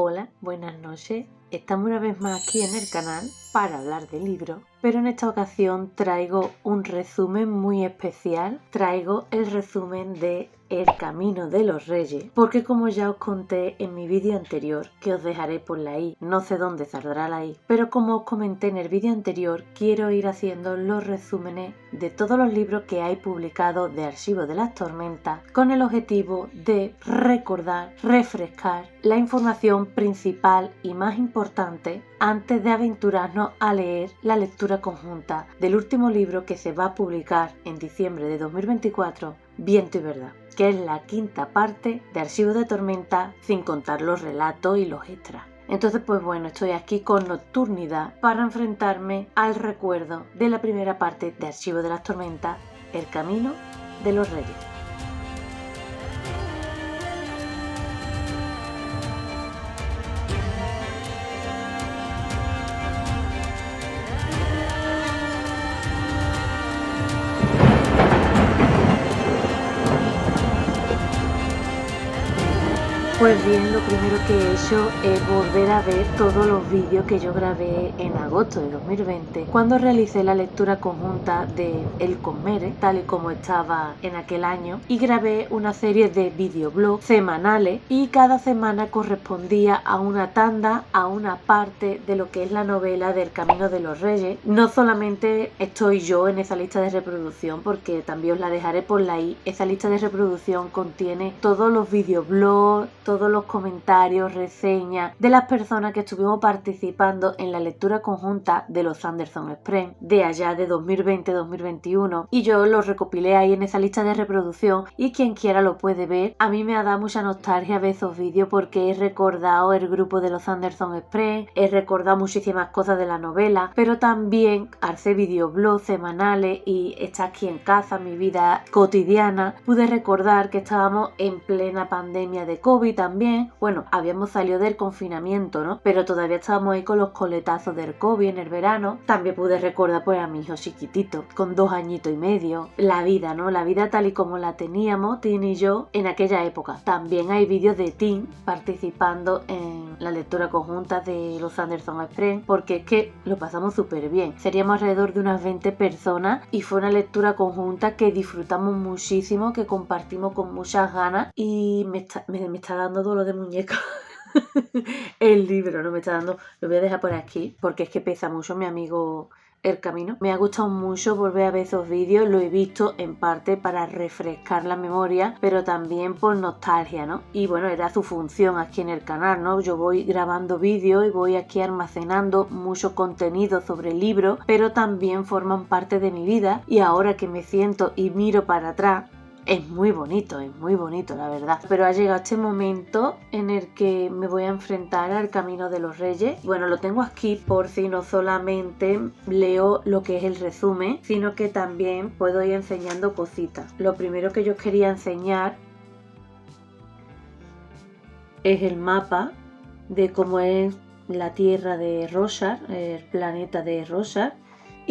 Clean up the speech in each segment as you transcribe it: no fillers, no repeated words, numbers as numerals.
Hola, buenas noches. Estamos una vez más aquí en el canal para hablar de libros, pero en esta ocasión traigo un resumen muy especial. Traigo el resumen de El Camino de los Reyes, porque como ya os conté en mi vídeo anterior, que os dejaré por la i, no sé dónde saldrá la i, pero como os comenté en el vídeo anterior, quiero ir haciendo los resúmenes de todos los libros que hay publicados de Archivo de las Tormentas, con el objetivo de recordar, refrescar la información principal y más importante antes de aventurarnos a leer la lectura conjunta del último libro que se va a publicar en diciembre de 2024, Viento y Verdad, que es la quinta parte de Archivo de Tormenta, sin contar los relatos y los extras. Entonces, pues bueno, estoy aquí con nocturnidad para enfrentarme al recuerdo de la primera parte de Archivo de las Tormentas, El Camino de los Reyes. Pues bien, lo primero que he hecho es volver a ver todos los vídeos que yo grabé en agosto de 2020, cuando realicé la lectura conjunta de El Conmere, tal y como estaba en aquel año, y grabé una serie de videoblogs semanales y cada semana correspondía a una tanda, a una parte de lo que es la novela del Camino de los Reyes. No solamente estoy yo en esa lista de reproducción, porque también os la dejaré por la i. Esa lista de reproducción contiene todos los videoblogs, todos los comentarios, reseñas de las personas que estuvimos participando en la lectura conjunta de los Sanderson Express de allá de 2020-2021, y yo los recopilé ahí en esa lista de reproducción y quien quiera lo puede ver. A mí me ha dado mucha nostalgia ver esos vídeos porque he recordado el grupo de los Sanderson Express, he recordado muchísimas cosas de la novela, pero también al hacer videoblogs semanales y estar aquí en casa, mi vida cotidiana, pude recordar que estábamos en plena pandemia de COVID también. Bueno, habíamos salido del confinamiento, ¿no? Pero todavía estábamos ahí con los coletazos del COVID en el verano. También pude recordar pues a mi hijo chiquitito, con 2 añitos y medio. La vida, ¿no? La vida tal y como la teníamos, Tim y yo, en aquella época. También hay vídeos de Tim participando en la lectura conjunta de los Sanderson Express, porque es que lo pasamos súper bien. Seríamos alrededor de unas 20 personas y fue una lectura conjunta que disfrutamos muchísimo, que compartimos con muchas ganas, y me está dando dolor de muñeca. El libro no me está dando, lo voy a dejar por aquí porque es que pesa mucho, mi amigo El Camino. Me ha gustado mucho volver a ver esos vídeos, lo he visto en parte para refrescar la memoria, pero también por nostalgia, ¿no? Y bueno, era su función aquí en el canal, ¿no? Yo voy grabando vídeos y voy aquí almacenando mucho contenido sobre el libro, pero también forman parte de mi vida, y ahora que me siento y miro para atrás, es muy bonito la verdad. Pero ha llegado este momento en el que me voy a enfrentar al Camino de los Reyes. Bueno, lo tengo aquí por si no solamente leo lo que es el resumen, sino que también puedo ir enseñando cositas. Lo primero que yo quería enseñar es el mapa de cómo es la tierra de Roshar, el planeta de Roshar.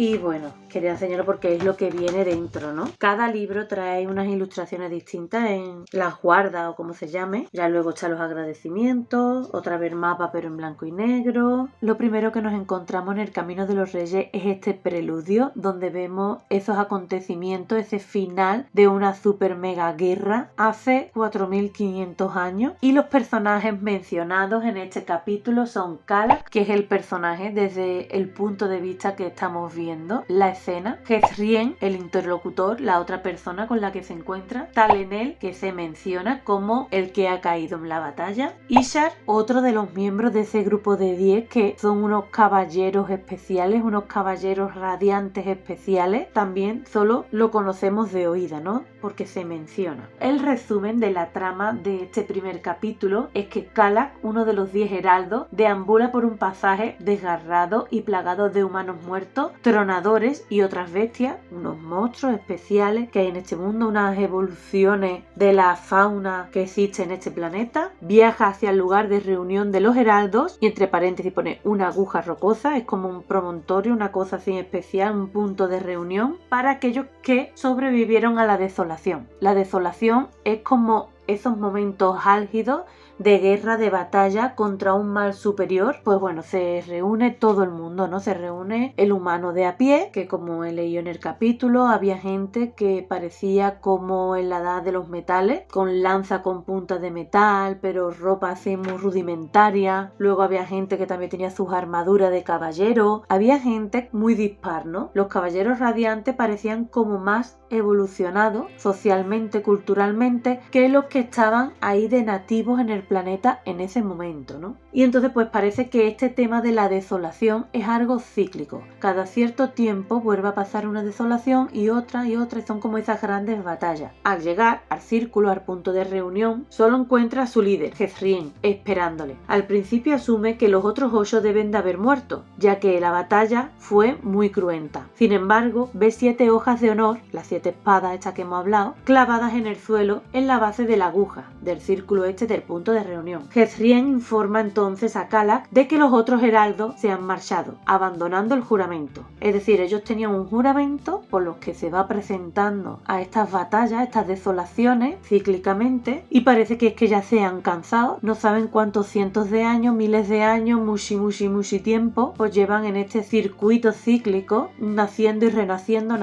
Y bueno, quería enseñarlo porque es lo que viene dentro, ¿no? Cada libro trae unas ilustraciones distintas en las guardas o como se llame. Ya luego están los agradecimientos, otra vez mapa pero en blanco y negro. Lo primero que nos encontramos en el Camino de los Reyes es este preludio, donde vemos esos acontecimientos, ese final de una super mega guerra hace 4500 años. Y los personajes mencionados en este capítulo son Kala, que es el personaje desde el punto de vista que estamos viendo la escena, Jezrien, el interlocutor, la otra persona con la que se encuentra, Talenel, que se menciona como el que ha caído en la batalla, Ishar, otro de los miembros de ese grupo de 10 que son unos caballeros especiales, unos caballeros radiantes especiales, también solo lo conocemos de oída, ¿no? Porque se menciona. El resumen de la trama de este primer capítulo es que Kala, uno de los 10 heraldos, deambula por un pasaje desgarrado y plagado de humanos muertos, tronadores y otras bestias, unos monstruos especiales que hay en este mundo, unas evoluciones de la fauna que existe en este planeta. Viaja hacia el lugar de reunión de los heraldos y entre paréntesis pone una aguja rocosa, es como un promontorio, una cosa así especial, un punto de reunión para aquellos que sobrevivieron a la desolación. La desolación es como esos momentos álgidos de guerra, de batalla contra un mal superior, pues bueno, se reúne todo el mundo, ¿no? Se reúne el humano de a pie, que como he leído en el capítulo, había gente que parecía como en la edad de los metales, con lanza con puntas de metal, pero ropa así muy rudimentaria. Luego había gente que también tenía sus armaduras de caballero. Había gente muy dispar, ¿no? Los caballeros radiantes parecían como más evolucionados socialmente, culturalmente, que los que estaban ahí de nativos en el planeta en ese momento, ¿no? Y entonces pues parece que este tema de la desolación es algo cíclico. Cada cierto tiempo vuelve a pasar una desolación y otra, y son como esas grandes batallas. Al llegar al círculo, al punto de reunión, solo encuentra a su líder, Jezrien, esperándole. Al principio asume que los otros 8 deben de haber muerto, ya que la batalla fue muy cruenta. Sin embargo, ve 7 hojas de honor, las 7 espadas estas que hemos hablado, clavadas en el suelo en la base de la aguja del círculo del punto de reunión. Jezrien informa entonces a Kalak de que los otros heraldos se han marchado, abandonando el juramento. Es decir, ellos tenían un juramento por los que se va presentando a estas batallas, estas desolaciones cíclicamente, y parece que es que ya se han cansado, no saben cuántos cientos de años, miles de años, muchi tiempo, pues llevan en este circuito cíclico, naciendo y renaciendo,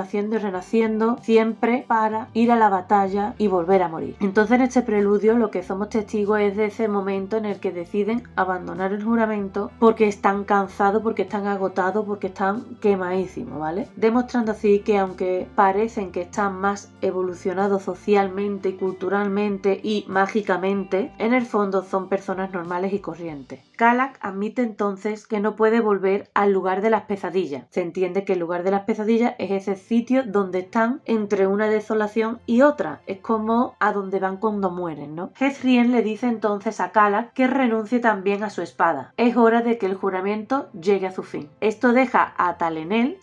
siempre para ir a la batalla y volver a morir. Entonces en este preludio lo que somos testigos es de ese momento en el que deciden abandonar el juramento porque están cansados, porque están agotados, porque están quemadísimos, ¿vale? Demostrando así que aunque parecen que están más evolucionados socialmente y culturalmente y mágicamente, en el fondo son personas normales y corrientes. Kalak admite entonces que no puede volver al lugar de las pesadillas. Se entiende que el lugar de las pesadillas es ese sitio donde están entre una desolación y otra. Es como a donde van cuando mueren, ¿no? Jezrien le dice entonces a Kalak que renuncie también a su espada. Es hora de que el juramento llegue a su fin. Esto deja a Talenel,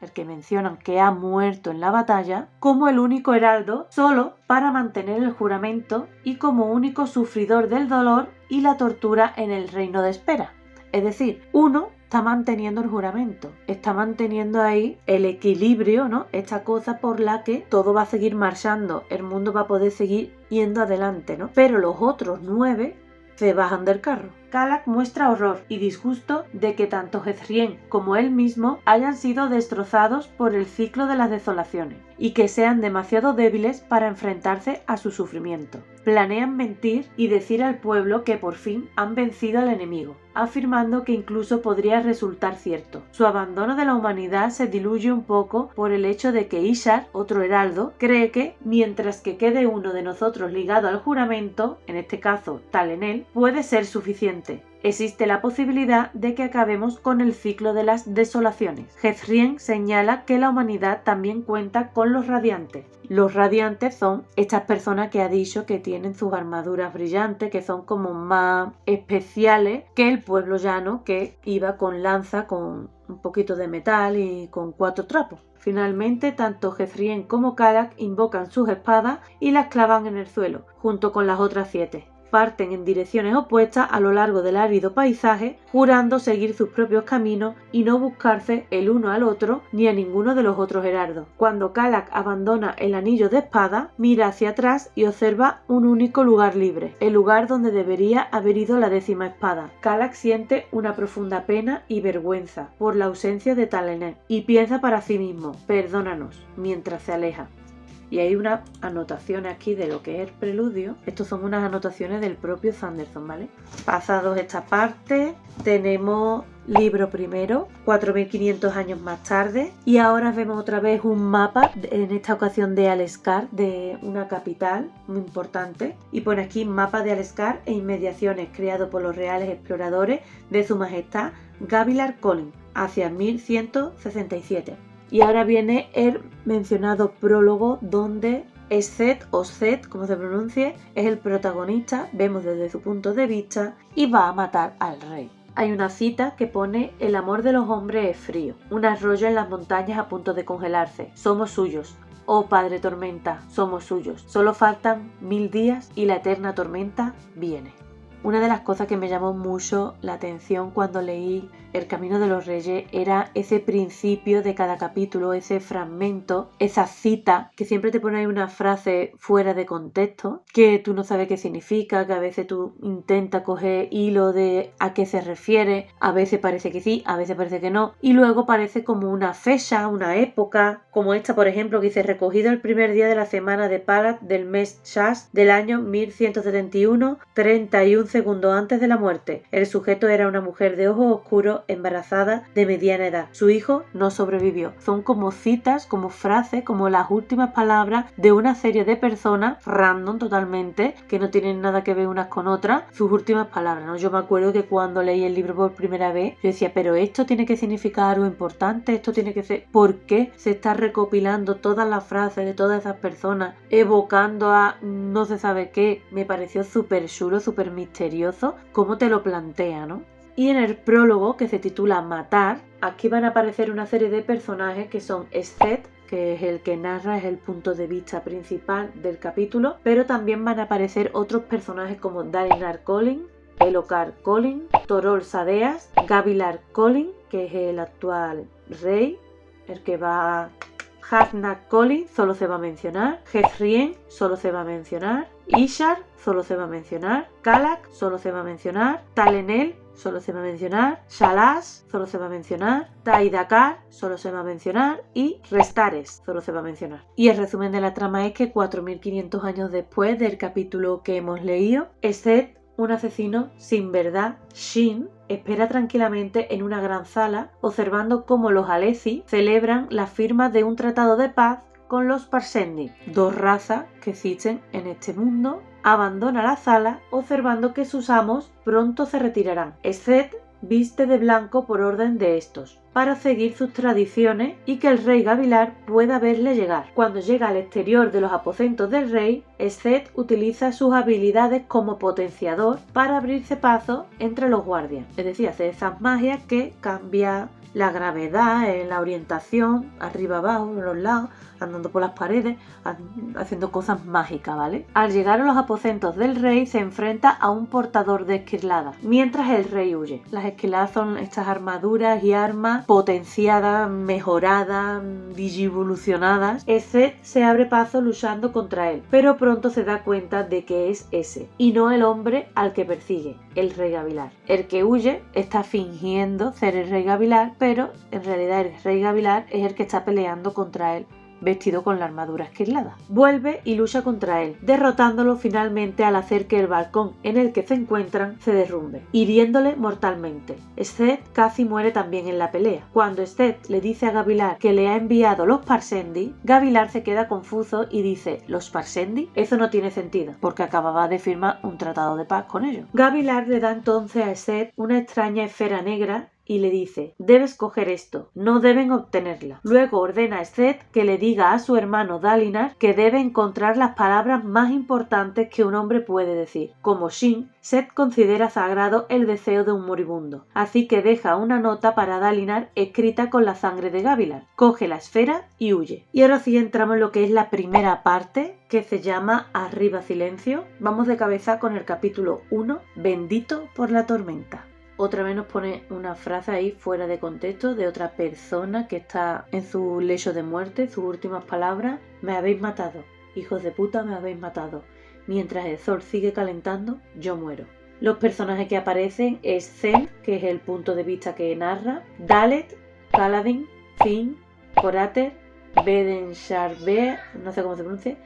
el que mencionan que ha muerto en la batalla, como el único heraldo solo para mantener el juramento y como único sufridor del dolor y la tortura en el reino de espera. Es decir, uno está manteniendo el juramento, está manteniendo ahí el equilibrio, ¿no? Esta cosa por la que todo va a seguir marchando, el mundo va a poder seguir yendo adelante, ¿no? Pero los otros 9 se bajan del carro. Kalak muestra horror y disgusto de que tanto Jezrien como él mismo hayan sido destrozados por el ciclo de las desolaciones y que sean demasiado débiles para enfrentarse a su sufrimiento. Planean mentir y decir al pueblo que por fin han vencido al enemigo, afirmando que incluso podría resultar cierto. Su abandono de la humanidad se diluye un poco por el hecho de que Ishar, otro heraldo, cree que mientras que quede uno de nosotros ligado al juramento, en este caso Talenel, puede ser suficiente. Existe la posibilidad de que acabemos con el ciclo de las desolaciones. Jezrien señala que la humanidad también cuenta con los radiantes. Los radiantes son estas personas que ha dicho que tienen sus armaduras brillantes, que son como más especiales que el pueblo llano que iba con lanza, con un poquito de metal y con 4 trapos. Finalmente, tanto Jezrien como Kalak invocan sus espadas y las clavan en el suelo, junto con las otras 7. Parten en direcciones opuestas a lo largo del árido paisaje, jurando seguir sus propios caminos y no buscarse el uno al otro ni a ninguno de los otros heraldos. Cuando Kalak abandona el anillo de espada, mira hacia atrás y observa un único lugar libre, el lugar donde debería haber ido la 10ª espada. Kalak siente una profunda pena y vergüenza por la ausencia de Talenel y piensa para sí mismo: perdónanos, mientras se aleja. Y hay una anotación aquí de lo que es el preludio. Estos son unas anotaciones del propio Sanderson, ¿vale? Pasados esta parte, tenemos libro primero, 4500 años más tarde. Y ahora vemos otra vez un mapa, en esta ocasión de Aleskar, de una capital muy importante. Y pone aquí mapa de Aleskar e inmediaciones, creado por los reales exploradores de su majestad Gavilar Kholin, hacia 1167. Y ahora viene el mencionado prólogo donde Set o Set, como se pronuncie, es el protagonista, vemos desde su punto de vista y va a matar al rey. Hay una cita que pone: el amor de los hombres es frío, un arroyo en las montañas a punto de congelarse, somos suyos. Oh Padre Tormenta, somos suyos. Solo faltan 1000 días y la eterna tormenta viene. Una de las cosas que me llamó mucho la atención cuando leí El Camino de los Reyes era ese principio de cada capítulo, ese fragmento, esa cita, que siempre te pone ahí una frase fuera de contexto, que tú no sabes qué significa, que a veces tú intentas coger hilo de a qué se refiere, a veces parece que sí, a veces parece que no, y luego parece como una fecha, una época, como esta por ejemplo que dice recogido el primer día de la semana de Palat del mes Shas del año 1171, 31 segundos antes de la muerte. El sujeto era una mujer de ojos oscuros, embarazada, de mediana edad. Su hijo no sobrevivió. Son como citas, como frases, como las últimas palabras de una serie de personas random totalmente, que no tienen nada que ver unas con otras, sus últimas palabras, ¿no? Yo me acuerdo que cuando leí el libro por primera vez, yo decía, pero esto tiene que significar algo importante, esto tiene que ser... ¿Por qué se está recopilando todas las frases de todas esas personas, evocando a no se sabe qué? Me pareció súper chulo, súper misterioso, cómo te lo plantea, ¿no? Y en el prólogo, que se titula Matar, aquí van a aparecer una serie de personajes que son Seth, que es el que narra, es el punto de vista principal del capítulo, pero también van a aparecer otros personajes como Dalinar Kholin, Elhokar Kholin, Torol Sadeas, Gavilar Kholin, que es el actual rey, el que va... Hasnak Kholin solo se va a mencionar, Jezrien solo se va a mencionar, Ishar solo se va a mencionar, Kalak solo se va a mencionar, Talenel solo se va a mencionar, Shalash solo se va a mencionar, Taidakar solo se va a mencionar y Restares solo se va a mencionar. Y el resumen de la trama es que 4500 años después del capítulo que hemos leído, Seth, un asesino sin verdad, Shin, espera tranquilamente en una gran sala observando cómo los Alesi celebran la firma de un tratado de paz con los Parshendi, dos razas que existen en este mundo. Abandona la sala observando que sus amos pronto se retirarán. Seth viste de blanco por orden de estos, para seguir sus tradiciones y que el rey Gavilar pueda verle llegar. Cuando llega al exterior de los aposentos del rey, Seth utiliza sus habilidades como potenciador para abrirse paso entre los guardias. Es decir, hace esas magias que cambia la gravedad, la orientación, arriba abajo, en los lados, andando por las paredes, haciendo cosas mágicas, ¿vale? Al llegar a los aposentos del rey se enfrenta a un portador de esquirladas, mientras el rey huye. Las esquirladas son estas armaduras y armas potenciadas, mejoradas, digivolucionadas. Ese se abre paso luchando contra él, pero pronto se da cuenta de que es ese, y no el hombre al que persigue, el rey Gavilar. El que huye está fingiendo ser el rey Gavilar, pero en realidad el rey Gavilar es el que está peleando contra él, vestido con la armadura esquirlada. Vuelve y lucha contra él, derrotándolo finalmente al hacer que el balcón en el que se encuentran se derrumbe, hiriéndole mortalmente. Seth casi muere también en la pelea. Cuando Seth le dice a Gavilar que le ha enviado los Parshendi, Gavilar se queda confuso y dice, ¿los Parshendi? Eso no tiene sentido, porque acababa de firmar un tratado de paz con ellos. Gavilar le da entonces a Seth una extraña esfera negra y le dice, debes coger esto, no deben obtenerla. Luego ordena a Seth que le diga a su hermano Dalinar que debe encontrar las palabras más importantes que un hombre puede decir. Como Shin, Seth considera sagrado el deseo de un moribundo, así que deja una nota para Dalinar escrita con la sangre de Gavilar. Coge la esfera y huye. Y ahora sí entramos en lo que es la primera parte, que se llama Arriba Silencio. Vamos de cabeza con el capítulo 1, Bendito por la tormenta. Otra vez nos pone una frase ahí fuera de contexto de otra persona que está en su lecho de muerte, sus últimas palabras. Me habéis matado, hijos de puta, me habéis matado. Mientras el sol sigue calentando, yo muero. Los personajes que aparecen es Zen, que es el punto de vista que narra, Dalet, Kaladin, Finn, Corater, Beden Sharbe, no sé cómo se pronuncia,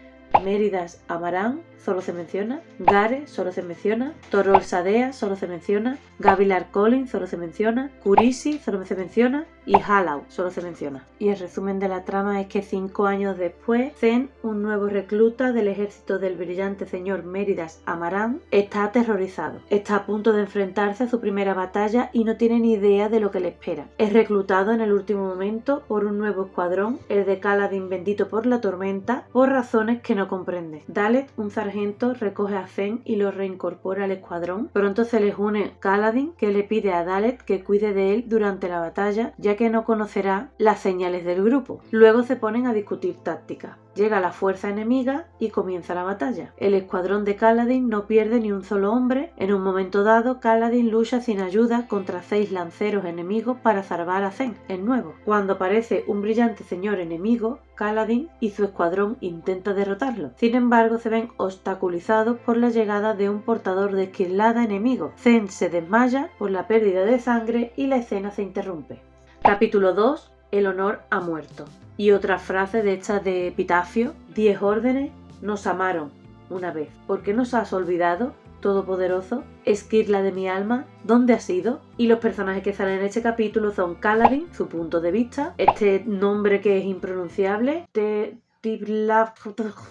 Méridas Amaran, solo se menciona, Gare, solo se menciona, Torol Sadea, solo se menciona, Gavilar Kholin, solo se menciona, Kurisi, solo se menciona, y Halau, solo se menciona. Y el resumen de la trama es que 5 años después, Zen, un nuevo recluta del ejército del brillante señor Méridas Amaran, está aterrorizado. Está a punto de enfrentarse a su primera batalla y no tiene ni idea de lo que le espera. Es reclutado en el último momento por un nuevo escuadrón, el de Kaladin bendito por la tormenta, por razones que no comprende. Dalet, un zar sargento recoge a Zen y lo reincorpora al escuadrón. Pronto se les une Kaladin, que le pide a Dalet que cuide de él durante la batalla, ya que no conocerá las señales del grupo. Luego se ponen a discutir tácticas. Llega la fuerza enemiga y comienza la batalla. El escuadrón de Kaladin no pierde ni un solo hombre. En un momento dado, Kaladin lucha sin ayuda contra 6 lanceros enemigos para salvar a Zen, el nuevo. Cuando aparece un brillante señor enemigo, Kaladin y su escuadrón intentan derrotarlo. Sin embargo, se ven obstaculizados por la llegada de un portador de esquilada enemigo. Zen se desmaya por la pérdida de sangre y la escena se interrumpe. Capítulo 2. El honor ha muerto. Y otra frase de estas de epitafio: 10 órdenes nos amaron una vez. ¿Por qué nos has olvidado, todopoderoso? Esquirla de mi alma, ¿dónde has ido? Y los personajes que salen en este capítulo son Kaladin, su punto de vista, este nombre que es impronunciable,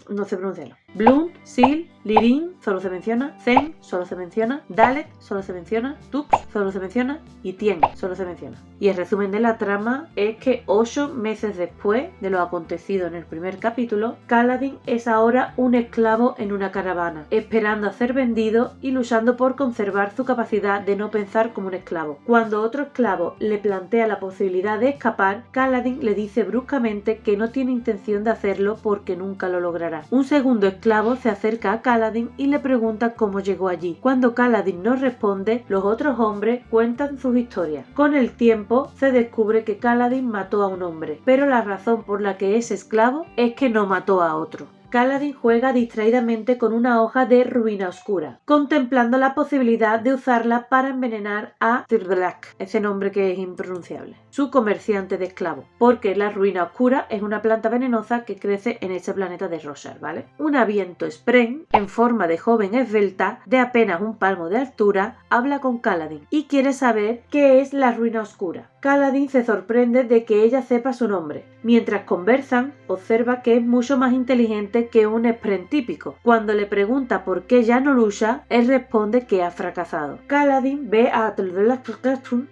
no sé pronunciarlo. Blunt, Sil, Lirin, solo se menciona. Zen, solo se menciona. Dalet, solo se menciona. Tux, solo se menciona. Y Tien, solo se menciona. Y el resumen de la trama es que 8 meses después de lo acontecido en el primer capítulo, Kaladin es ahora un esclavo en una caravana, esperando a ser vendido y luchando por conservar su capacidad de no pensar como un esclavo. Cuando otro esclavo le plantea la posibilidad de escapar, Kaladin le dice bruscamente que no tiene intención de hacerlo porque nunca lo logrará. Un segundo esclavo se acerca a Kaladin y le pregunta cómo llegó allí. Cuando Kaladin no responde, los otros hombres cuentan sus historias. Con el tiempo se descubre que Kaladin mató a un hombre, pero la razón por la que es esclavo es que no mató a otro. Kaladin juega distraídamente con una hoja de ruina oscura, contemplando la posibilidad de usarla para envenenar a Tirblak, ese nombre que es impronunciable, su comerciante de esclavos, porque la ruina oscura es una planta venenosa que crece en este planeta de Roshar, ¿vale? Un aviento Spren, en forma de joven esbelta, de apenas un palmo de altura, habla con Kaladin y quiere saber qué es la ruina oscura. Kaladin se sorprende de que ella sepa su nombre. Mientras conversan, observa que es mucho más inteligente que un Spren típico. Cuando le pregunta por qué ya no lucha, él responde que ha fracasado. Kaladin ve a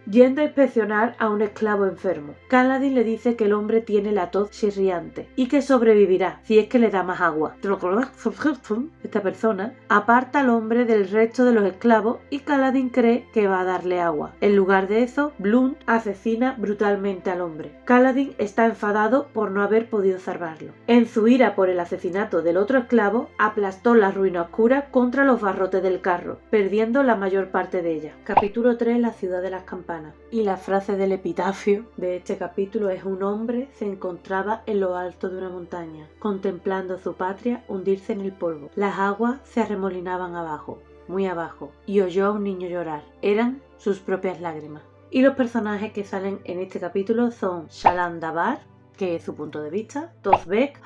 yendo a inspeccionar a un esclavo enfermo. Kaladin le dice que el hombre tiene la tos chirriante y que sobrevivirá si es que le da más agua. Esta persona aparta al hombre del resto de los esclavos y Kaladin cree que va a darle agua. En lugar de eso, Blunt asesina brutalmente al hombre. Kaladin está enfadado por no haber podido salvarlo. En su ira por el asesinato del otro esclavo, aplastó la ruina oscura contra los barrotes del carro, perdiendo la mayor parte de ella. Capítulo 3. La ciudad de las campanas. Y la frase del epitafio de este capítulo es: un hombre se encontraba en lo alto de una montaña, contemplando su patria hundirse en el polvo. Las aguas se arremolinaban abajo, muy abajo, y oyó a un niño llorar. Eran sus propias lágrimas. Y los personajes que salen en este capítulo son Shallan Dabar, que es su punto de vista, Tozbek,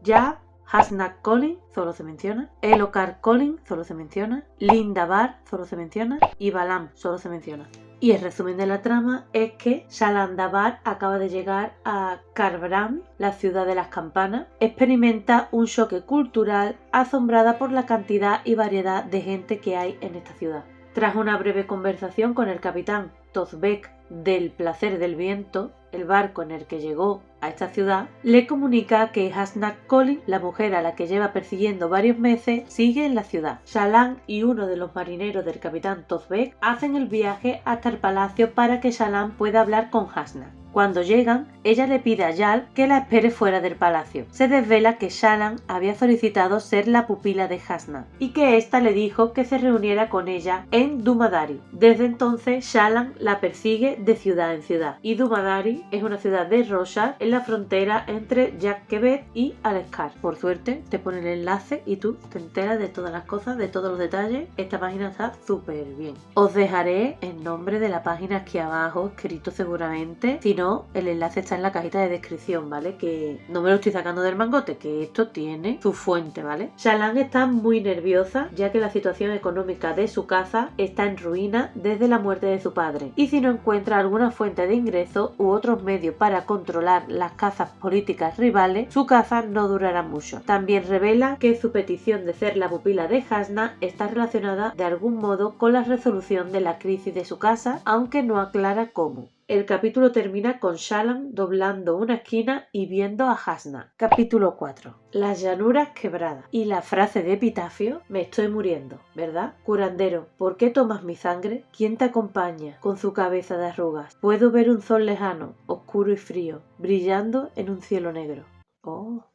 Yab, Hasnak Colin, solo se menciona, Elokar Colin, solo se menciona, Lindabar, solo se menciona, y Balam, solo se menciona. Y el resumen de la trama es que Shallan Dabar acaba de llegar a Kharbran, la ciudad de las campanas. Experimenta un choque cultural asombrada por la cantidad y variedad de gente que hay en esta ciudad. Tras una breve conversación con el capitán Tozbek del Placer del Viento, el barco en el que llegó a esta ciudad, le comunica que Hasnak Colin, la mujer a la que lleva persiguiendo varios meses, sigue en la ciudad. Shallan y uno de los marineros del capitán Tozbek hacen el viaje hasta el palacio para que Shallan pueda hablar con Hasnak. Cuando llegan, ella le pide a Yal que la espere fuera del palacio. Se desvela que Shallan había solicitado ser la pupila de Hasnak y que ésta le dijo que se reuniera con ella en Dumadari. Desde entonces, Shallan la persigue de ciudad en ciudad. Y Dumadari es una ciudad de Roshar en la frontera entre Yak-Kevet y Aleskar. Por suerte, te pone el enlace y tú te enteras de todas las cosas, de todos los detalles. Esta página está súper bien. Os dejaré el nombre de la página aquí abajo, escrito seguramente. Si no, el enlace está en la cajita de descripción, ¿vale? Que no me lo estoy sacando del mangote, que esto tiene su fuente, ¿vale? Shallan está muy nerviosa, ya que la situación económica de su casa está en ruina desde la muerte de su padre. Y si no encuentra alguna fuente de ingreso u otros medios para controlar las casas políticas rivales, su casa no durará mucho. También revela que su petición de ser la pupila de Hasnak está relacionada de algún modo con la resolución de la crisis de su casa, aunque no aclara cómo. El capítulo termina con Shallan doblando una esquina y viendo a Hasna. Capítulo 4. Las llanuras quebradas. Y la frase de epitafio: me estoy muriendo, ¿verdad? Curandero, ¿por qué tomas mi sangre? ¿Quién te acompaña con su cabeza de arrugas? Puedo ver un sol lejano, oscuro y frío, brillando en un cielo negro. Oh.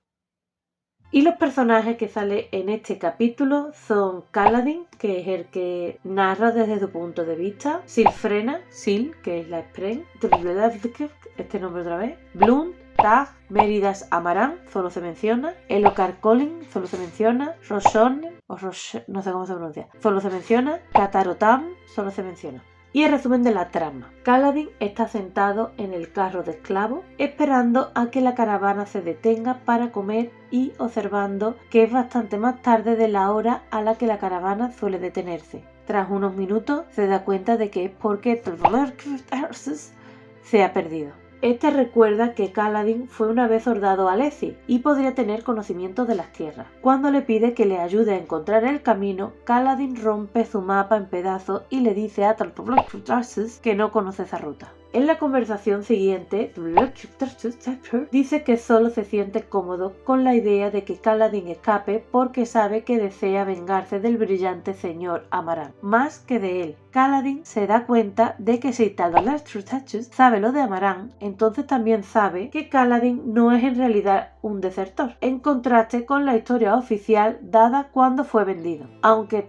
Y los personajes que salen en este capítulo son Kaladin, que es el que narra desde su punto de vista, Silfrena, Sil, que es la Spren, este nombre otra vez, Blunt, Tag, Méridas Amaran, solo se menciona, Elhokar Collin, solo se menciona, Roshon, no sé cómo se pronuncia, solo se menciona, Katarotam, solo se menciona. Y el resumen de la trama. Kaladin está sentado en el carro de esclavos esperando a que la caravana se detenga para comer y observando que es bastante más tarde de la hora a la que la caravana suele detenerse. Tras unos minutos se da cuenta de que es porque se ha perdido. Este recuerda que Kaladin fue una vez soldado a Alesi y podría tener conocimiento de las tierras. Cuando le pide que le ayude a encontrar el camino, Kaladin rompe su mapa en pedazos y le dice a que no conoce esa ruta. En la conversación siguiente, dice que solo se siente cómodo con la idea de que Kaladin escape porque sabe que desea vengarse del brillante señor Amaran, más que de él. Kaladin se da cuenta de que si sabe lo de Amaran, entonces también sabe que Kaladin no es en realidad un desertor, en contraste con la historia oficial dada cuando fue vendido. Aunque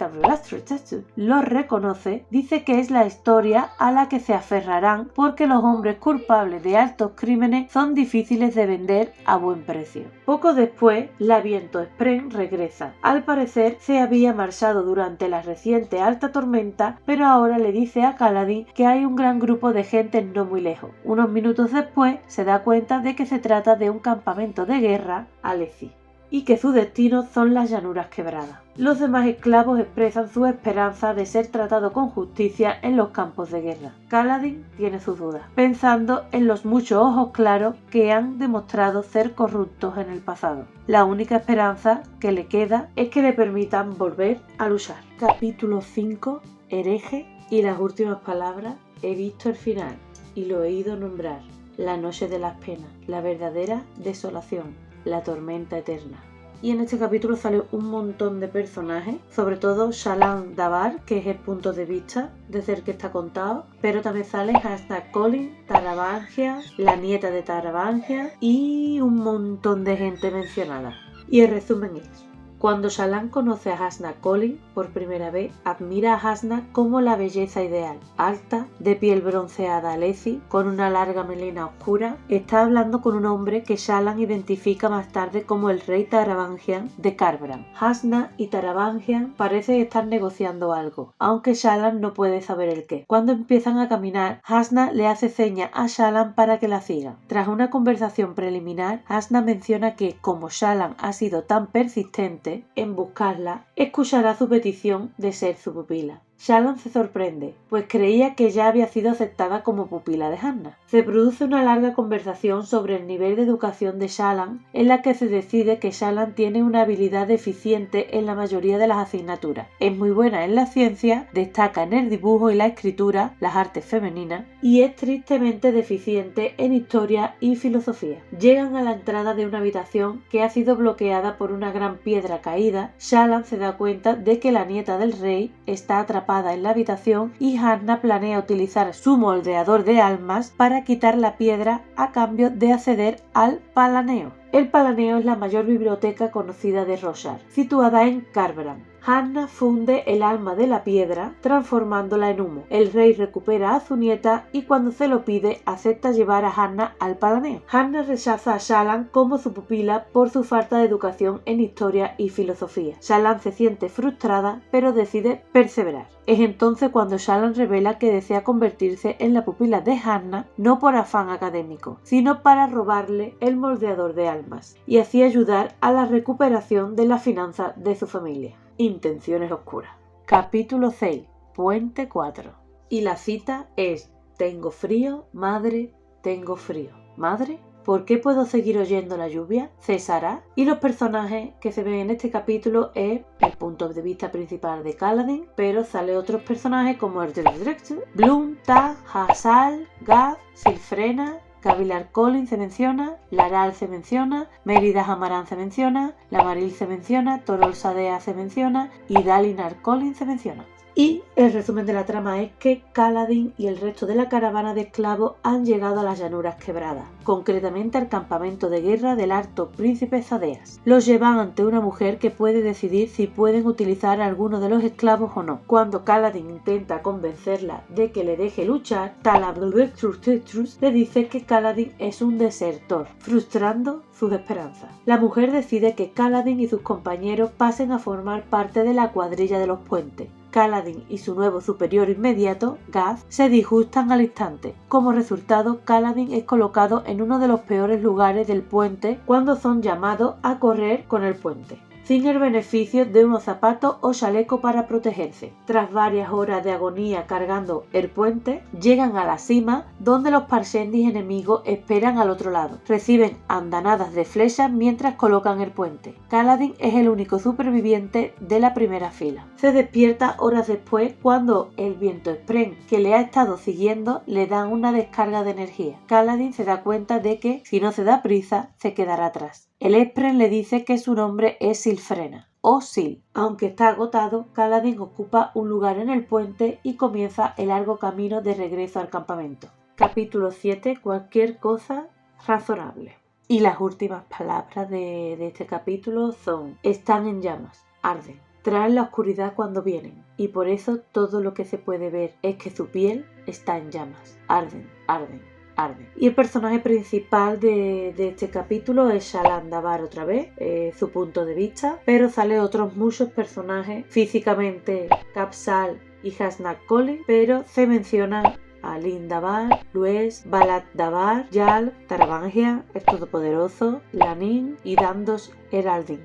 lo reconoce, dice que es la historia a la que se aferrarán porque los hombres culpables de altos crímenes son difíciles de vender a buen precio. Poco después, la Viento Spren regresa. Al parecer se había marchado durante la reciente alta tormenta, pero ahora le dice a Kaladin que hay un gran grupo de gente no muy lejos. Unos minutos después se da cuenta de que se trata de un campamento de guerra, Alesi, y que su destino son las llanuras quebradas. Los demás esclavos expresan su esperanza de ser tratado con justicia en los campos de guerra. Kaladin tiene sus dudas, pensando en los muchos ojos claros que han demostrado ser corruptos en el pasado. La única esperanza que le queda es que le permitan volver a luchar. Capítulo 5. Hereje y las últimas palabras. He visto el final y lo he ido nombrar. La noche de las penas, la verdadera desolación, la tormenta eterna. Y en este capítulo sale un montón de personajes, sobre todo Shallan Dabar, que es el punto de vista desde el que está contado, pero también sale Hasna Collin, Taravangia, la nieta de Taravangia y un montón de gente mencionada. Y el resumen es: cuando Shallan conoce a Hasna Collin por primera vez, admira a Hasna como la belleza ideal. Alta, de piel bronceada Alesi, con una larga melena oscura, está hablando con un hombre que Shallan identifica más tarde como el rey Taravangian de Kharbran. Hasna y Taravangian parecen estar negociando algo, aunque Shallan no puede saber el qué. Cuando empiezan a caminar, Hasna le hace señas a Shallan para que la siga. Tras una conversación preliminar, Hasna menciona que, como Shallan ha sido tan persistente en buscarla, escuchará su petición de ser su pupila. Shallan se sorprende, pues creía que ya había sido aceptada como pupila de Hasna. Se produce una larga conversación sobre el nivel de educación de Shallan, en la que se decide que Shallan tiene una habilidad deficiente en la mayoría de las asignaturas. Es muy buena en la ciencia, destaca en el dibujo y la escritura, las artes femeninas, y es tristemente deficiente en historia y filosofía. Llegan a la entrada de una habitación que ha sido bloqueada por una gran piedra caída. Shallan se da cuenta de que la nieta del rey está atrapada en la habitación y Hasna planea utilizar su moldeador de almas para quitar la piedra a cambio de acceder al Palaneo. El Palaneo es la mayor biblioteca conocida de Roshar, situada en Kharbran. Hasna funde el alma de la piedra, transformándola en humo. El rey recupera a su nieta y cuando se lo pide, acepta llevar a Hasna al Palaneo. Hasna rechaza a Shallan como su pupila por su falta de educación en historia y filosofía. Shallan se siente frustrada, pero decide perseverar. Es entonces cuando Shallan revela que desea convertirse en la pupila de Hasna, no por afán académico, sino para robarle el moldeador de almas y así ayudar a la recuperación de las finanzas de su familia. Intenciones oscuras. Capítulo 6. Puente 4. Y la cita es: tengo frío, madre, tengo frío. ¿Madre? ¿Por qué puedo seguir oyendo la lluvia? ¿Cesará? Y los personajes que se ven en este capítulo es el punto de vista principal de Kaladin, pero sale otros personajes como el Bloom, Tag, Hassal, Gav, Silfrena, Gavilar Collin se menciona, Laral se menciona, Mérida Hamarán se menciona, Lamaril se menciona, Torol Sadea se menciona y Dalinar Collin se menciona. Y el resumen de la trama es que Kaladin y el resto de la caravana de esclavos han llegado a las llanuras quebradas, concretamente al campamento de guerra del Alto Príncipe Sadeas. Los llevan ante una mujer que puede decidir si pueden utilizar a alguno de los esclavos o no. Cuando Kaladin intenta convencerla de que le deje luchar, le dice que Kaladin es un desertor, frustrando sus esperanzas. La mujer decide que Kaladin y sus compañeros pasen a formar parte de la cuadrilla de los puentes. Kaladin y su nuevo superior inmediato, Gav, se disgustan al instante. Como resultado, Kaladin es colocado en uno de los peores lugares del puente cuando son llamados a correr con el puente, sin el beneficio de unos zapatos o chaleco para protegerse. Tras varias horas de agonía cargando el puente, llegan a la cima donde los Parshendis enemigos esperan al otro lado. Reciben andanadas de flechas mientras colocan el puente. Kaladin es el único superviviente de la primera fila. Se despierta horas después cuando el viento Spren que le ha estado siguiendo le da una descarga de energía. Kaladin se da cuenta de que si no se da prisa se quedará atrás. El Spren le dice que su nombre es Silfrena o Sil. Aunque está agotado, Kaladin ocupa un lugar en el puente y comienza el largo camino de regreso al campamento. Capítulo 7. Cualquier cosa razonable. Y las últimas palabras de este capítulo son: están en llamas, arden, traen la oscuridad cuando vienen, y por eso todo lo que se puede ver es que su piel está en llamas, arden, arden. Y el personaje principal de este capítulo es Shallan Davar otra vez, su punto de vista, pero sale otros muchos personajes, físicamente Kapsal y Hasnak Collin, pero se mencionan a Lin Davar, Lues, Balat Davar, Yal, Taravangia, el Todopoderoso, Lanin y Dandos Heraldin.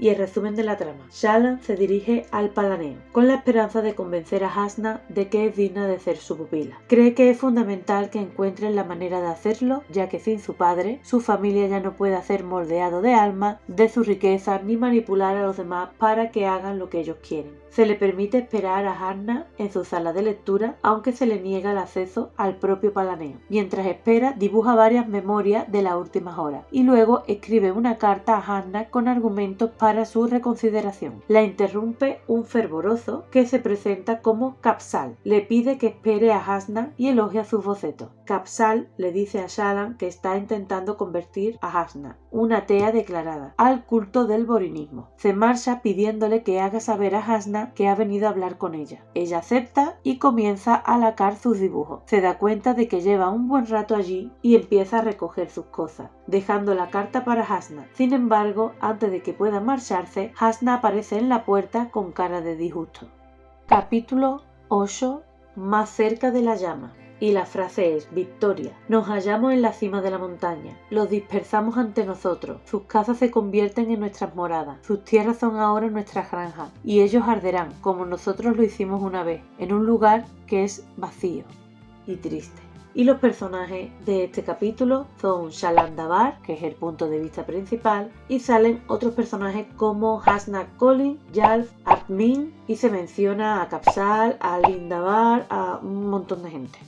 Y el resumen de la trama: Shallan se dirige al Palaneo con la esperanza de convencer a Hasna de que es digna de ser su pupila. Cree que es fundamental que encuentren la manera de hacerlo, ya que sin su padre, su familia ya no puede hacer moldeado de alma de su riqueza ni manipular a los demás para que hagan lo que ellos quieren. Se le permite esperar a Hasna en su sala de lectura, aunque se le niega el acceso al propio Palaneo. Mientras espera, dibuja varias memorias de las últimas horas y luego escribe una carta a Hasna con argumentos para su reconsideración. La interrumpe un fervoroso que se presenta como Kapsal. Le pide que espere a Hasna y elogia sus bocetos. Kapsal le dice a Shallan que está intentando convertir a Hasna, una atea declarada, al culto del borinismo. Se marcha pidiéndole que haga saber a Hasna que ha venido a hablar con ella. Ella acepta y comienza a lacar sus dibujos. Se da cuenta de que lleva un buen rato allí y empieza a recoger sus cosas, dejando la carta para Hasna. Sin embargo, antes de que pueda marcharse, Hasna aparece en la puerta con cara de disgusto. Capítulo 8. Más cerca de la llama. Y la frase es: victoria. Nos hallamos en la cima de la montaña. Los dispersamos ante nosotros. Sus casas se convierten en nuestras moradas. Sus tierras son ahora nuestras granjas. Y ellos arderán, como nosotros lo hicimos una vez, en un lugar que es vacío y triste. Y los personajes de este capítulo son Shallan Davar, que es el punto de vista principal, y salen otros personajes como Hasnak Collin, Yalf, Artmin, y se menciona a Kapsal, a Lin Davar, a un montón de gente.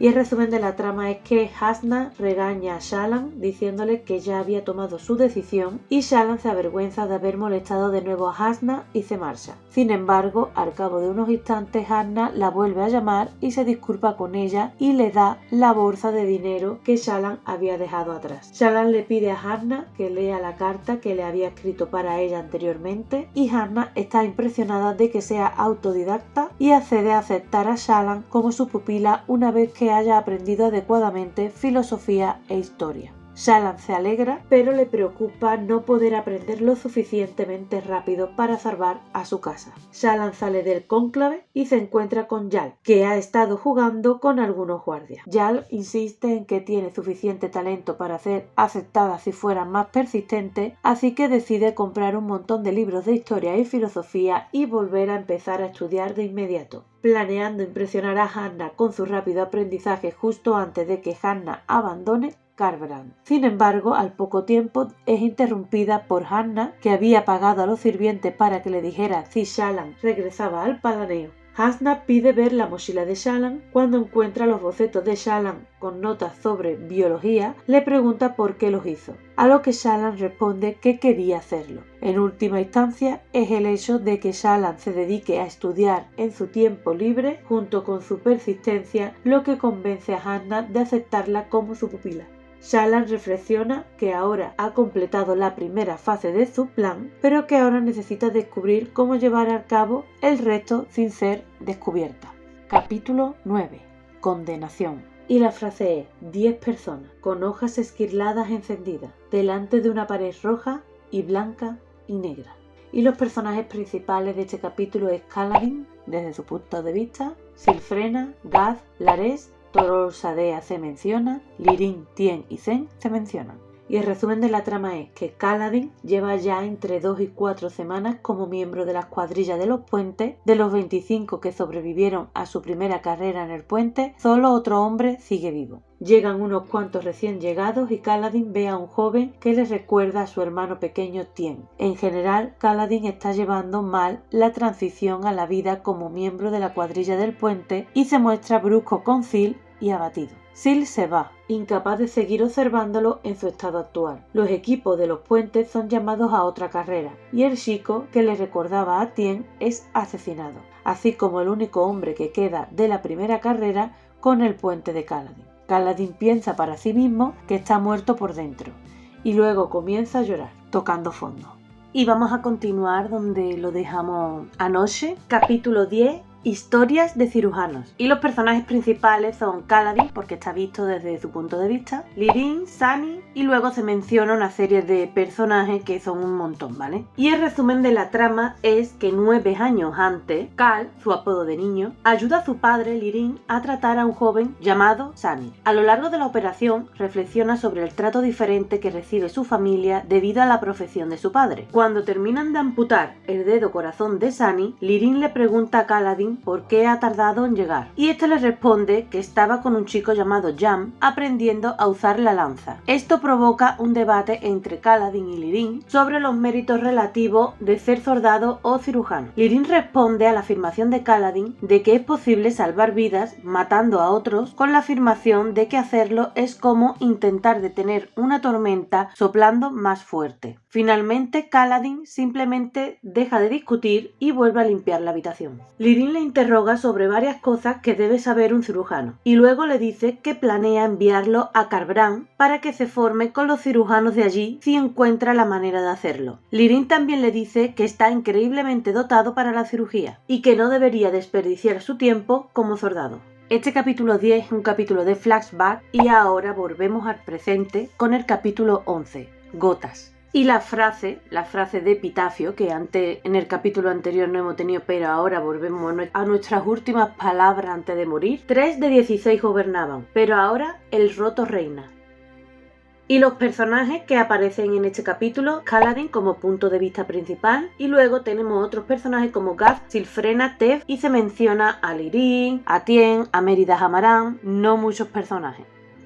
Y el resumen de la trama es que Hasna regaña a Shallan diciéndole que ya había tomado su decisión y Shallan se avergüenza de haber molestado de nuevo a Hasna y se marcha. Sin embargo, al cabo de unos instantes Hasna la vuelve a llamar y se disculpa con ella y le da la bolsa de dinero que Shallan había dejado atrás. Shallan le pide a Hasna que lea la carta que le había escrito para ella anteriormente y Hasna está impresionada de que sea autodidacta y accede a aceptar a Shallan como su pupila una vez que haya aprendido adecuadamente filosofía e historia. Shallan se alegra, pero le preocupa no poder aprender lo suficientemente rápido para salvar a su casa. Shallan sale del cónclave y se encuentra con Yal, que ha estado jugando con algunos guardias. Yal insiste en que tiene suficiente talento para ser aceptada si fuera más persistente, así que decide comprar un montón de libros de historia y filosofía y volver a empezar a estudiar de inmediato. Planeando impresionar a Hasna con su rápido aprendizaje justo antes de que Hasna abandone, Carbran. Sin embargo, al poco tiempo es interrumpida por Hanna, que había pagado a los sirvientes para que le dijera si Shallan regresaba al Palaneo. Hanna pide ver la mochila de Shallan. Cuando encuentra los bocetos de Shallan con notas sobre biología, le pregunta por qué los hizo, a lo que Shallan responde que quería hacerlo. En última instancia, es el hecho de que Shallan se dedique a estudiar en su tiempo libre, junto con su persistencia, lo que convence a Hanna de aceptarla como su pupila. Shallan reflexiona que ahora ha completado la primera fase de su plan, pero que ahora necesita descubrir cómo llevar a cabo el resto sin ser descubierta. Capítulo 9. Condenación. Y la frase es: 10 personas, con hojas esquirladas encendidas, delante de una pared roja y blanca y negra. Y los personajes principales de este capítulo es Kaladin, desde su punto de vista, Silfrena, Gaz, Larés, Torol Sadea se menciona, Lirin, Tien y Zen se mencionan. Y el resumen de la trama es que Kaladin lleva ya entre 2 y 4 semanas como miembro de la escuadrilla de los puentes. De los 25 que sobrevivieron a su primera carrera en el puente, solo otro hombre sigue vivo. Llegan unos cuantos recién llegados y Kaladin ve a un joven que le recuerda a su hermano pequeño Tien. En general, Kaladin está llevando mal la transición a la vida como miembro de la cuadrilla del puente y se muestra brusco con Sil y abatido. Sil se va, incapaz de seguir observándolo en su estado actual. Los equipos de los puentes son llamados a otra carrera y el chico que le recordaba a Tien es asesinado, así como el único hombre que queda de la primera carrera con el puente de Kaladin. Kaladin piensa para sí mismo que está muerto por dentro y luego comienza a llorar, tocando fondo. Y vamos a continuar donde lo dejamos anoche, capítulo 10. Historias de cirujanos. Y los personajes principales son Kaladin, porque está visto desde su punto de vista, Lirin, Sani, y luego se menciona una serie de personajes que son un montón, ¿vale? Y el resumen de la trama es que 9 años antes, Cal, su apodo de niño, ayuda a su padre, Lirin, a tratar a un joven llamado Sani. A lo largo de la operación, reflexiona sobre el trato diferente que recibe su familia debido a la profesión de su padre. Cuando terminan de amputar el dedo corazón de Sani, Lirin le pregunta a Kaladin por qué ha tardado en llegar, y este le responde que estaba con un chico llamado Jam aprendiendo a usar la lanza. Esto provoca un debate entre Kaladin y Lirin sobre los méritos relativos de ser soldado o cirujano. Lirin responde a la afirmación de Kaladin de que es posible salvar vidas matando a otros, con la afirmación de que hacerlo es como intentar detener una tormenta soplando más fuerte. Finalmente, Kaladin simplemente deja de discutir y vuelve a limpiar la habitación. Lirin le interroga sobre varias cosas que debe saber un cirujano y luego le dice que planea enviarlo a Carbran para que se forme con los cirujanos de allí si encuentra la manera de hacerlo. Lirin también le dice que está increíblemente dotado para la cirugía y que no debería desperdiciar su tiempo como soldado. Este capítulo 10 es un capítulo de flashback y ahora volvemos al presente con el capítulo 11, Gotas. Y la frase de epitafio, que antes en el capítulo anterior no hemos tenido, pero ahora volvemos a nuestras últimas palabras antes de morir. 3 de 16 gobernaban, pero ahora el roto reina. Y los personajes que aparecen en este capítulo: Kaladin como punto de vista principal, y luego tenemos otros personajes como Gaz, Silfrena, Tev, y se menciona a Lirin, a Tien, a Mérida Hamarán, no muchos personajes.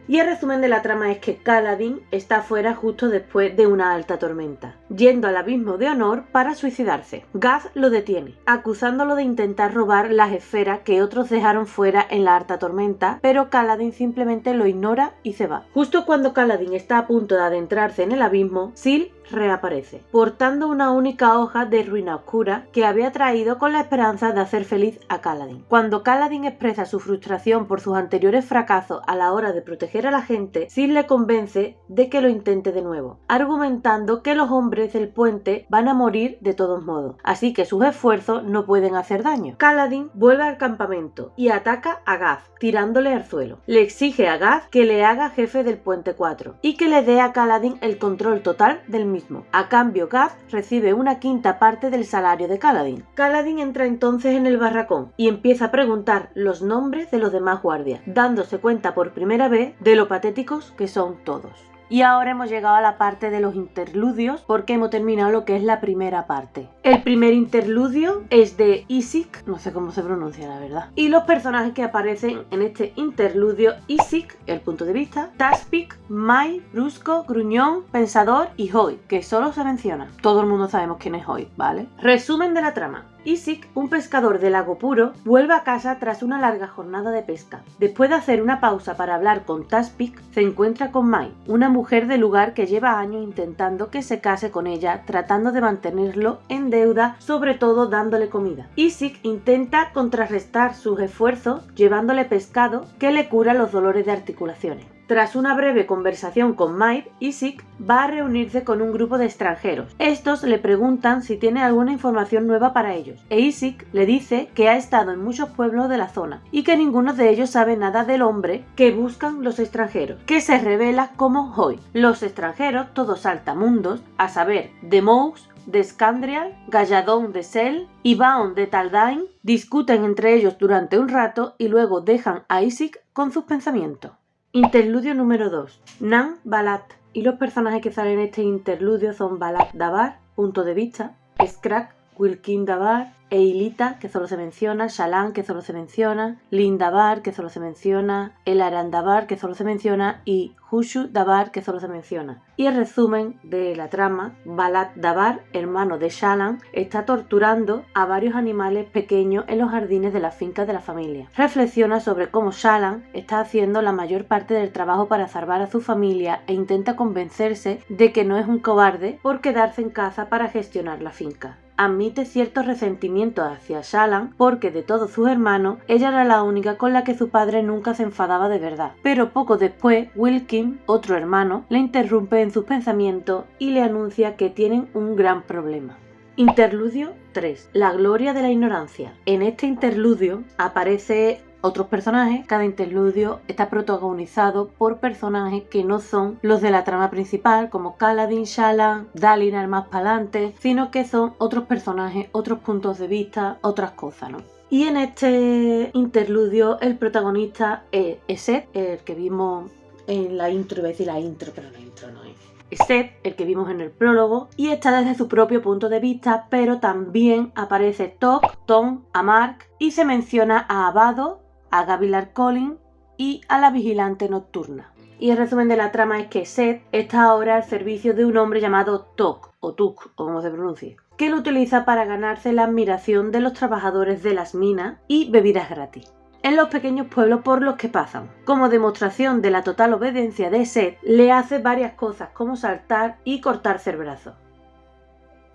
Y el resumen de la trama es que Kaladin está fuera justo después de una alta tormenta, yendo al abismo de honor para suicidarse. Gaz lo detiene, acusándolo de intentar robar las esferas que otros dejaron fuera en la alta tormenta, pero Kaladin simplemente lo ignora y se va. Justo cuando Kaladin está a punto de adentrarse en el abismo, Sil reaparece, portando una única hoja de ruina oscura que había traído con la esperanza de hacer feliz a Kaladin. Cuando Kaladin expresa su frustración por sus anteriores fracasos a la hora de proteger a la gente, Sil le convence de que lo intente de nuevo, argumentando que los hombres del puente van a morir de todos modos, así que sus esfuerzos no pueden hacer daño. Kaladin vuelve al campamento y ataca a Gaz, tirándole al suelo. Le exige a Gaz que le haga jefe del puente 4 y que le dé a Kaladin el control total del mismo. A cambio, Gaz recibe una quinta parte del salario de Kaladin. Kaladin entra entonces en el barracón y empieza a preguntar los nombres de los demás guardias, dándose cuenta por primera vez de lo patéticos que son todos. Y ahora hemos llegado a la parte de los interludios porque hemos terminado lo que es la primera parte. El primer interludio es de Isik, no sé cómo se pronuncia la verdad. Y los personajes que aparecen en este interludio: Isik, el punto de vista, Taspik, Mai, Brusco, Gruñón, Pensador y Hoi, que solo se menciona. Todo el mundo sabemos quién es Hoi, ¿vale? Resumen de la trama. Isik, un pescador de lago puro, vuelve a casa tras una larga jornada de pesca. Después de hacer una pausa para hablar con Taspik, se encuentra con Mai, una mujer del lugar que lleva años intentando que se case con ella, tratando de mantenerlo en deuda, sobre todo dándole comida. Isik intenta contrarrestar sus esfuerzos llevándole pescado que le cura los dolores de articulaciones. Tras una breve conversación con Mai, Isik va a reunirse con un grupo de extranjeros. Estos le preguntan si tiene alguna información nueva para ellos, e Isik le dice que ha estado en muchos pueblos de la zona y que ninguno de ellos sabe nada del hombre que buscan los extranjeros, que se revela como Hoi. Los extranjeros, todos altamundos, a saber, de Mous, de Scandrial, Galladón de Sel y Baon de Taldain, discuten entre ellos durante un rato y luego dejan a Isik con sus pensamientos. Interludio número 2. Nan Balat. Y los personajes que salen en este interludio son Balat Dabar, punto de vista, Skrak, Wilkin Dabar, Eilita, que solo se menciona, Shalan, que solo se menciona, Lin Dabar, que solo se menciona, Elaran Dabar, que solo se menciona, y Hushu Dabar, que solo se menciona. Y el resumen de la trama: Balat Dabar, hermano de Shalan, está torturando a varios animales pequeños en los jardines de la finca de la familia. Reflexiona sobre cómo Shalan está haciendo la mayor parte del trabajo para salvar a su familia e intenta convencerse de que no es un cobarde por quedarse en casa para gestionar la finca. Admite cierto resentimiento hacia Shalan porque de todos sus hermanos ella era la única con la que su padre nunca se enfadaba de verdad. Pero poco después, Wilkin, otro hermano, le interrumpe en sus pensamientos y le anuncia que tienen un gran problema. Interludio 3. La gloria de la ignorancia. En este interludio aparece otros personajes. Cada interludio está protagonizado por personajes que no son los de la trama principal, como Kaladin, Shalan, Dalinar más pa'lante, sino que son otros personajes, otros puntos de vista, otras cosas, ¿no? Y en este interludio el protagonista es Seth, el que vimos en la intro, iba a decir la intro, pero la intro no es. Seth, el que vimos en el prólogo, y está desde su propio punto de vista, pero también aparece Tok, Tom, Amark, y se menciona a Abado, a Gavilar Collin y a la vigilante nocturna. Y el resumen de la trama es que Seth está ahora al servicio de un hombre llamado Tok, o Tuk, o como se pronuncie, que lo utiliza para ganarse la admiración de los trabajadores de las minas y bebidas gratis en los pequeños pueblos por los que pasan. Como demostración de la total obediencia de Seth, le hace varias cosas como saltar y cortarse el brazo.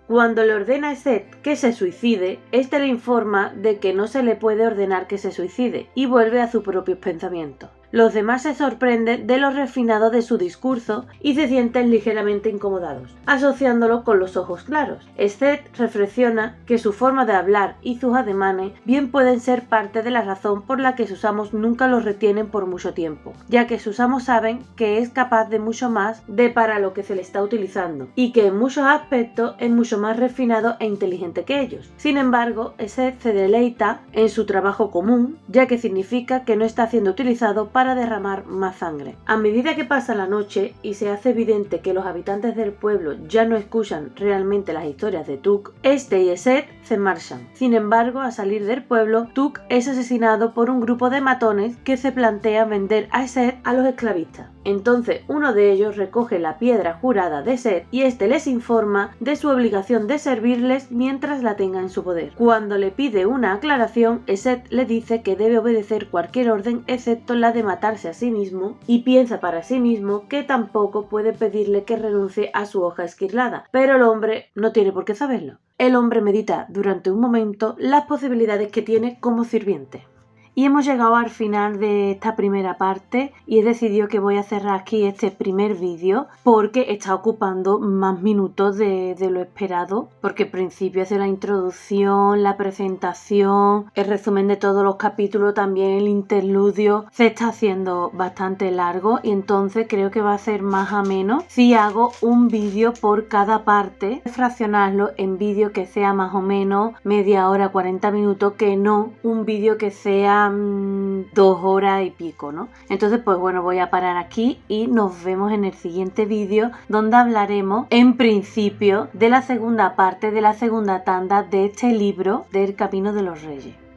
Cuando le ordena a Seth que se suicide, este le informa de que no se le puede ordenar que se suicide y vuelve a sus propios pensamientos. Los demás se sorprenden de lo refinado de su discurso y se sienten ligeramente incomodados, asociándolo con los ojos claros. Seth reflexiona que su forma de hablar y sus ademanes bien pueden ser parte de la razón por la que sus amos nunca los retienen por mucho tiempo, ya que sus amos saben que es capaz de mucho más de para lo que se le está utilizando, y que en muchos aspectos es mucho más refinado e inteligente que ellos. Sin embargo, Seth se deleita en su trabajo común, ya que significa que no está siendo utilizado para derramar más sangre. A medida que pasa la noche y se hace evidente que los habitantes del pueblo ya no escuchan realmente las historias de Tuk, este y Seth se marchan. Sin embargo, al salir del pueblo, Tuk es asesinado por un grupo de matones que se plantean vender a Seth a los esclavistas. Entonces uno de ellos recoge la piedra jurada de Seth y este les informa de su obligación de servirles mientras la tenga en su poder. Cuando le pide una aclaración, Seth le dice que debe obedecer cualquier orden excepto la de matarse a sí mismo, y piensa para sí mismo que tampoco puede pedirle que renuncie a su hoja esquilada, pero el hombre no tiene por qué saberlo. El hombre medita durante un momento las posibilidades que tiene como sirviente. Y hemos llegado al final de esta primera parte y he decidido que voy a cerrar aquí este primer vídeo porque está ocupando más minutos de lo esperado, porque al principio hace la introducción, la presentación, el resumen de todos los capítulos, también el interludio, se está haciendo bastante largo y entonces creo que va a ser más ameno si hago un vídeo por cada parte, fraccionarlo en vídeo que sea más o menos media hora, 40 minutos, que no un vídeo que sea duran 2 horas y pico, ¿no? Entonces, pues bueno, voy a parar aquí y nos vemos en el siguiente vídeo, donde hablaremos en principio de la segunda parte, de la segunda tanda de este libro del Camino de los Reyes.